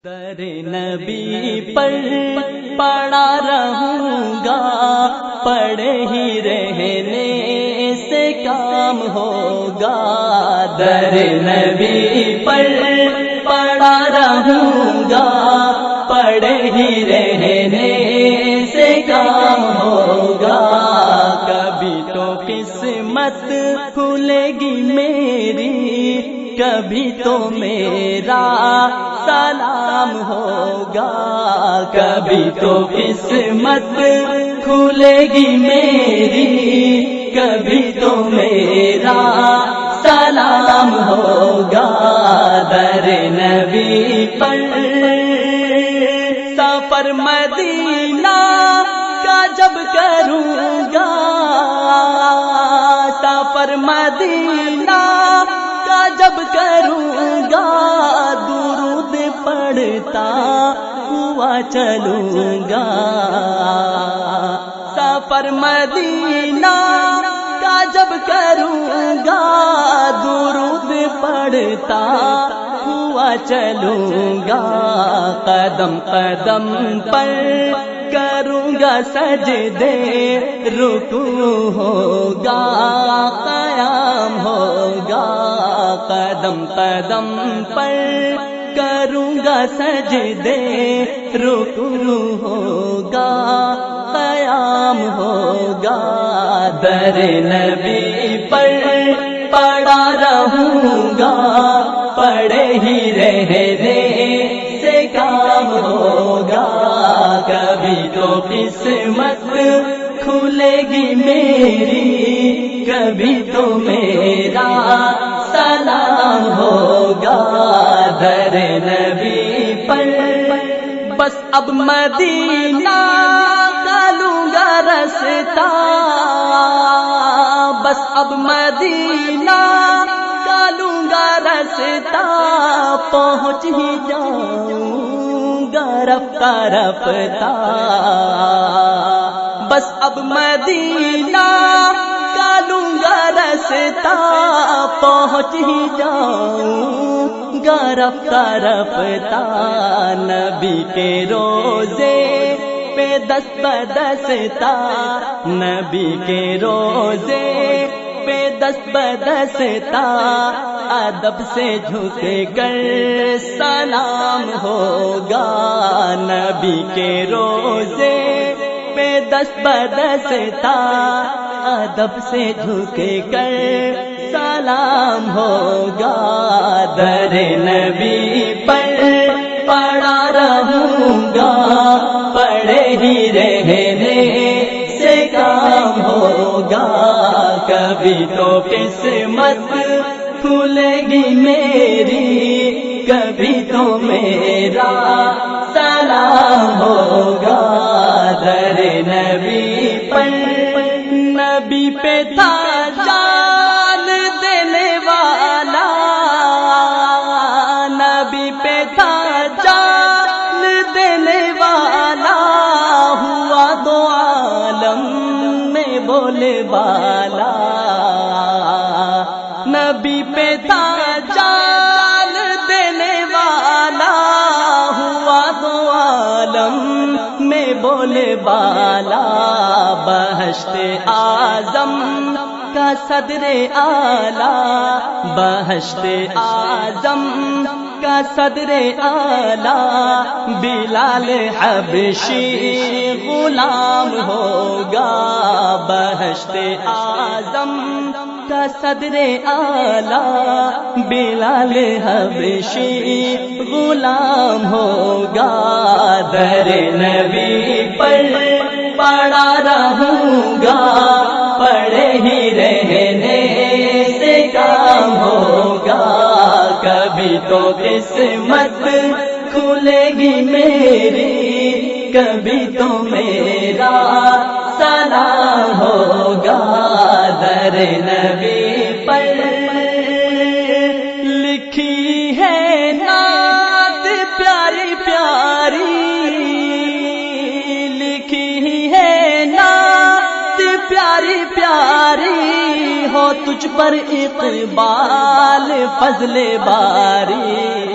در نبی پر پڑا رہوں گا، پڑے ہی رہنے سے کام ہوگا۔ در نبی پر پڑا رہوں گا، پڑے ہی رہنے سے کام ہوگا۔ کبھی تو قسمت کھلے گی میری، کبھی تو میرا سلام ہوگا۔ کبھی تو قسمت کھلے گی میری، کبھی تو میرا سلام ہوگا۔ در نبی پر سفر مدینہ کا جب کروں گا، سفر مدینہ کا جب کروں گا، درود پڑھتا ہوا چلوں گا۔ سفر مدینہ کا جب کروں گا، درود پڑھتا ہوا چلوں گا۔ قدم قدم پر کروں گا سجدے، رکوع ہوگا قیام ہوگا۔ قدم قدم پر کروں گا سجدے، رکوع ہوگا قیام ہوگا۔ در نبی پر پڑا رہوں گا، پڑے ہی رہنے سے کام ہوگا۔ کبھی تو قسمت کھلے گی میری، کبھی تو میرا سلام ہوگا۔ در نبی پر بس اب مدینہ کا لوں گا رستہ، بس اب مدینہ کا لوں گا رستہ، پہنچ ہی جاؤں گا رفتہ رفتہ۔ بس اب مدینہ کا لوں گا رستہ، پہنچ ہی جاؤں گا رفتہ رفتہ۔ نبی کے روزے پہ دست بدستا، نبی کے روزے پہ دست بدستا، ادب سے جھک کر سلام ہوگا۔ نبی کے روزے پہ دست بدستا، ادب سے جھک کر سلام ہوگا۔ در نبی پر پڑا رہوں گا، پڑے ہی رہنے سے کام ہوگا۔ کبھی تو قسمت کھلے گی میری، کبھی تو میرا سلام ہوگا۔ در نبی پر نبی پہ تھا جان دینے والا، نبی پہ تھا جان دینے والا، ہوا دو عالم میں بولے بالا۔ نبی پہ تھا جان دینے والا، ہوا دو عالم میں بولے بالا۔ بہشت اعظم کا صدر اعلیٰ، بہشت اعظم کا صدر اعلیٰ، بلال حبشی غلام ہوگا۔ بہشت اعظم کا صدر اعلیٰ، بلال حبشی غلام ہوگا۔ در نبی پر پڑا رہوں گا، پڑے ہی رہنے سے کام ہوگا۔ کبھی تو قسمت کھلے گی میری، کبھی تو میرا سلام ہوگا۔ در نبی پر لکھی ہے نعت پیاری پیاری، لکھی ہے نعت پیاری پیاری، ہو تجھ پر اقبال فضل باری۔